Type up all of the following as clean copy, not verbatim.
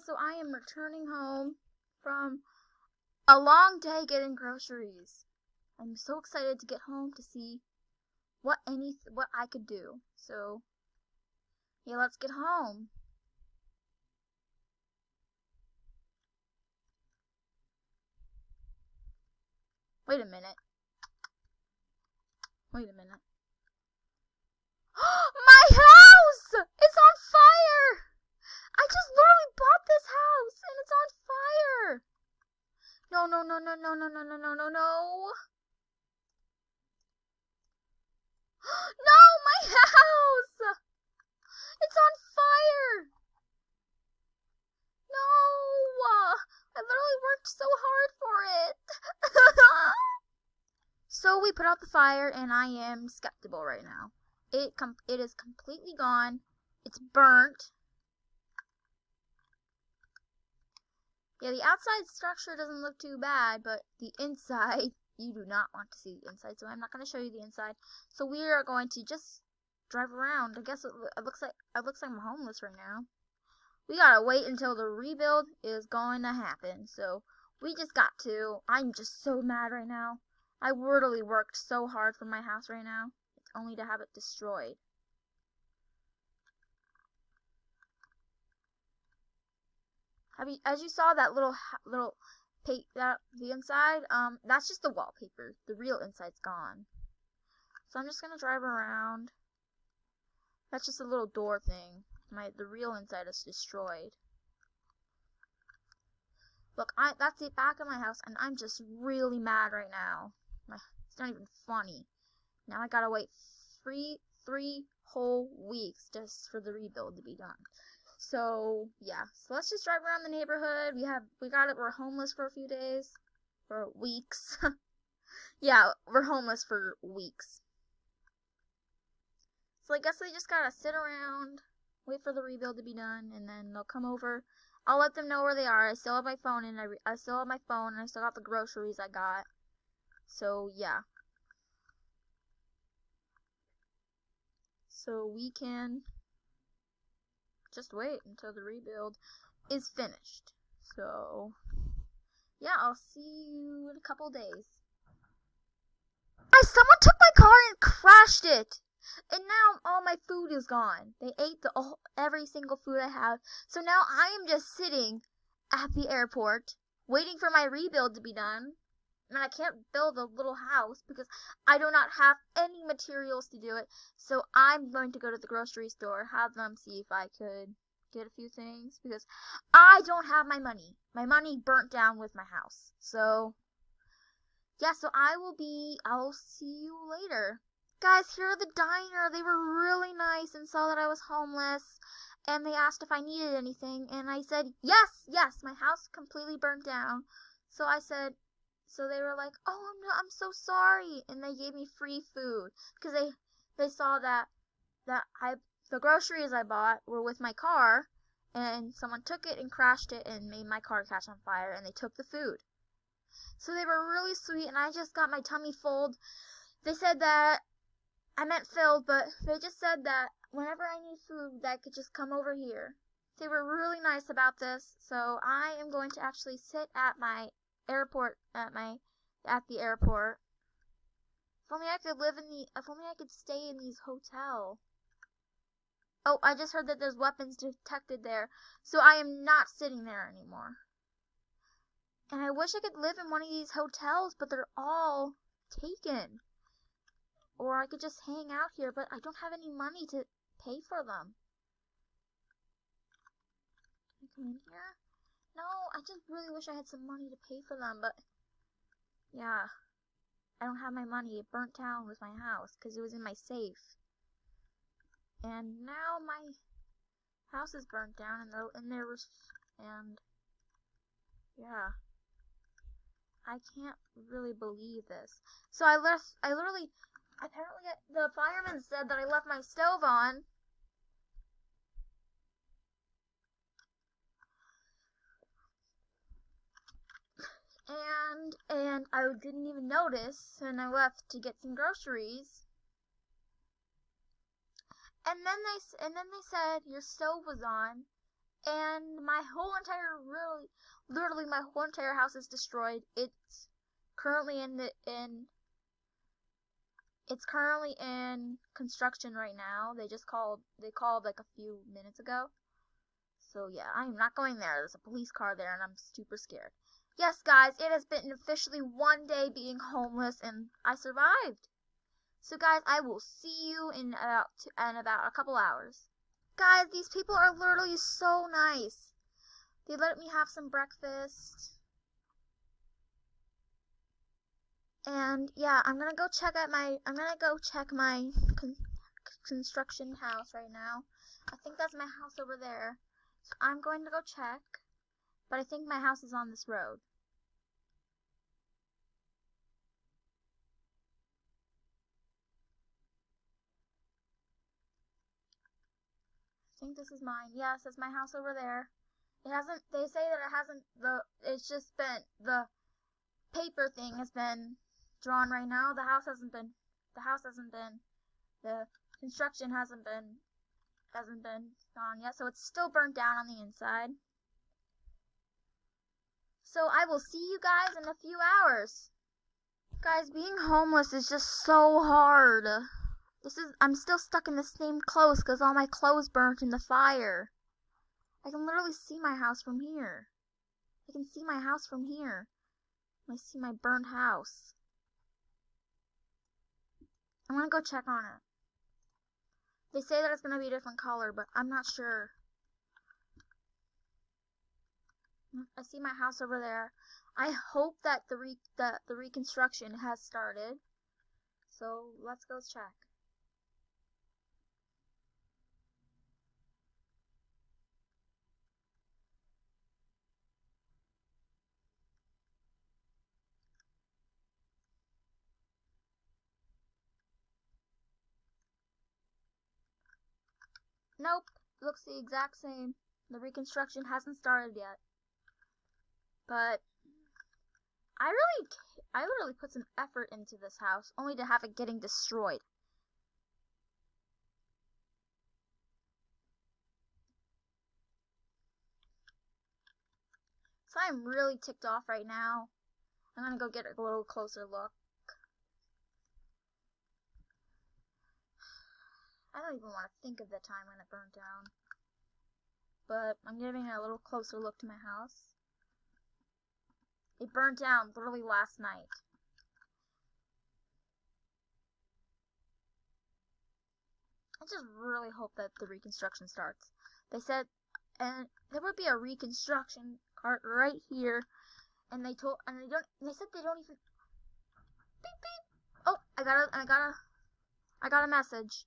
so I am returning home from a long day getting groceries. I'm so excited to get home to see what I could do. So, yeah, let's get home. Wait a minute. Wait a minute. My house! It's on fire! I just literally bought this house and it's on fire! No, no, no, no, no, no, no, no, no, no, no. No, my house! It's on fire! No! I literally worked so hard for it. So we put out the fire and I am skeptical right now. It is completely gone. It's burnt. Yeah, the outside structure doesn't look too bad, but the inside, you do not want to see the inside, so I'm not going to show you the inside. So we are going to just drive around. I guess it looks like I'm homeless right now. We gotta wait until the rebuild is going to happen. So we just got to. I'm just so mad right now. I literally worked so hard for my house right now, only to have it destroyed. As you saw that little the inside, that's just the wallpaper. The real inside's gone. So I'm just gonna drive around. That's just a little door thing. The real inside is destroyed. Look, that's the back of my house, and I'm just really mad right now. It's not even funny. Now I gotta wait three whole weeks just for the rebuild to be done. So yeah, so let's just drive around the neighborhood. We're homeless for a few days, for weeks. Yeah, we're homeless for weeks. So I guess they just gotta sit around, wait for the rebuild to be done, and then they'll come over. I'll let them know where they are. I still have my phone, and I still have my phone, and I still got the groceries I got. So yeah. So we can just wait until the rebuild is finished. So yeah, I'll see you in a couple days. Someone took my car and crashed it! And now all my food is gone. They ate every single food I have. So now I am just sitting at the airport waiting for my rebuild to be done. And I can't build a little house because I do not have any materials to do it. So I'm going to go to the grocery store, have them see if I could get a few things, because I don't have my money. My money burnt down with my house. So yeah, so I'll see you later. Guys, here at the diner, they were really nice and saw that I was homeless, and they asked if I needed anything, and I said, yes, my house completely burnt down. So they were like, oh, I'm so sorry, and they gave me free food, because they saw that the groceries I bought were with my car, and someone took it and crashed it and made my car catch on fire, and they took the food. So they were really sweet, and I just got my tummy full. They said that I meant filled, but they just said that whenever I need food, that I could just come over here. They were really nice about this, so I am going to actually sit at my airport at the airport. If only I could stay in these hotels. Oh, I just heard that there's weapons detected there, so I am not sitting there anymore. And I wish I could live in one of these hotels, but they're all taken. Or I could just hang out here, but I don't have any money to pay for them. Can I come in here? No, I just really wish I had some money to pay for them, but yeah, I don't have my money. It burnt down with my house because it was in my safe. And now my house is burnt down, and yeah, I can't really believe this. So apparently the fireman said that I left my stove on. And I didn't even notice, and I left to get some groceries. And then they said your stove was on, and my whole entire literally my whole entire house is destroyed. It's currently in construction right now. They called like a few minutes ago. So yeah, I'm not going there. There's a police car there and I'm super scared. Yes, guys, it has been officially 1 day being homeless and I survived. So guys, I will see you in about a couple hours. Guys, these people are literally so nice. They let me have some breakfast. And yeah, I'm gonna go check my construction house right now. I think that's my house over there. So I'm going to go check. But I think my house is on this road. I think this is mine. Yes, that's my house over there. It hasn't, they say that it hasn't, it's just been, the paper thing has been drawn right now. The construction hasn't been gone yet, so it's still burnt down on the inside. So I will see you guys in a few hours. Guys, being homeless is just so hard. I'm still stuck in the same clothes because all my clothes burnt in the fire. I can literally see my house from here. I can see my house from here. I see my burnt house. I'm gonna go check on it. They say that it's gonna be a different color, but I'm not sure. I see my house over there. I hope that the reconstruction has started. So let's go check. Nope, looks the exact same. The reconstruction hasn't started yet. But I literally put some effort into this house, only to have it getting destroyed. So I'm really ticked off right now. I'm gonna go get a little closer look. I don't even want to think of the time when it burned down. But I'm giving a little closer look to my house. It burned down literally last night. I just really hope that the reconstruction starts. They said, and there would be a reconstruction cart right here, and they said they don't even. Beep beep. Oh, I got a message.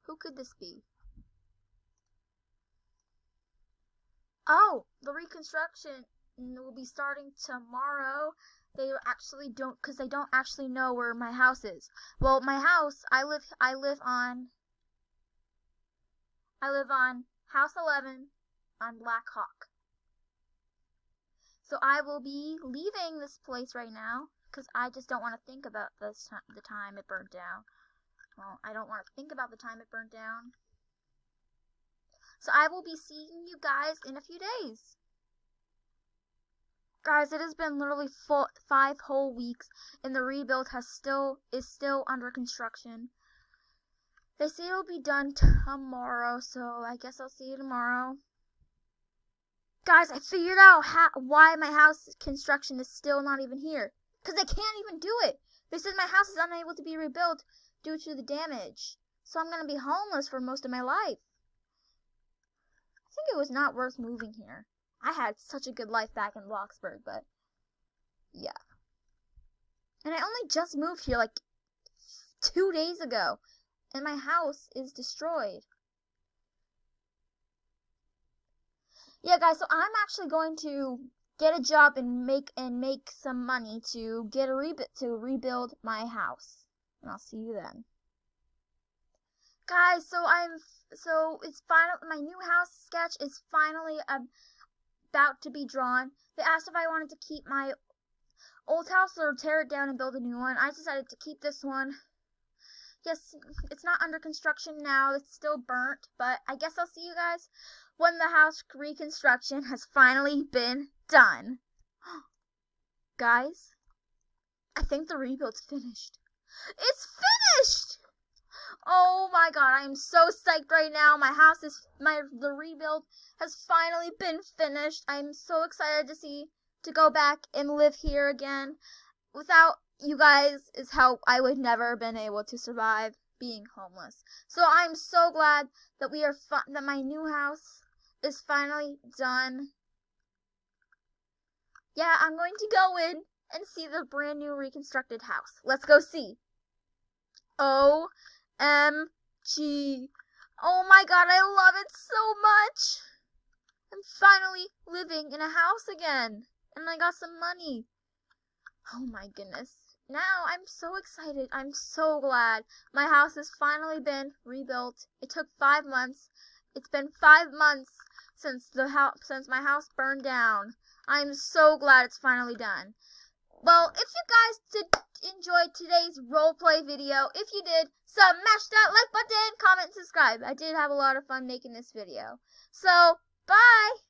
Who could this be? Oh, the reconstruction will be starting tomorrow. They actually don't, because they don't actually know where my house is. Well, my house, I live on house 11 on Black Hawk. So I will be leaving this place right now because I just don't want to think about the time it burned down. Well, I don't want to think about the time it burned down. So I will be seeing you guys in a few days. Guys, it has been literally 5 whole weeks, and the rebuild is still under construction. They say it'll be done tomorrow, so I guess I'll see you tomorrow. Guys, I figured out why my house construction is still not even here. Because they can't even do it. They said my house is unable to be rebuilt due to the damage. So I'm going to be homeless for most of my life. I think it was not worth moving here. I had such a good life back in Bloxburg, but yeah. And I only just moved here like 2 days ago, and my house is destroyed. Yeah, guys, so I'm actually going to get a job and make some money to rebuild my house. And I'll see you then. Guys, so it's final. My new house sketch is finally about to be drawn. They asked if I wanted to keep my old house or tear it down and build a new one. I decided to keep this one. guess it's not under construction now. It's still burnt, but I guess I'll see you guys when the house reconstruction has finally been done. Guys, I think the rebuild's finished. It's finished! Oh my god, I am so psyched right now. The rebuild has finally been finished. I'm so excited to go back and live here again. Without you guys' help, I would never have been able to survive being homeless. So I'm so glad that that my new house is finally done. Yeah, I'm going to go in and see the brand new reconstructed house. Let's go see. OMG. Oh my god, I love it so much. I'm finally living in a house again. And I got some money. Oh my goodness. Now I'm so excited. I'm so glad. My house has finally been rebuilt. It took 5 months. It's been 5 months since my house burned down. I'm so glad it's finally done. Well, if you guys did enjoy today's roleplay video, if you did, smash that like button, comment, subscribe. I did have a lot of fun making this video. So, bye!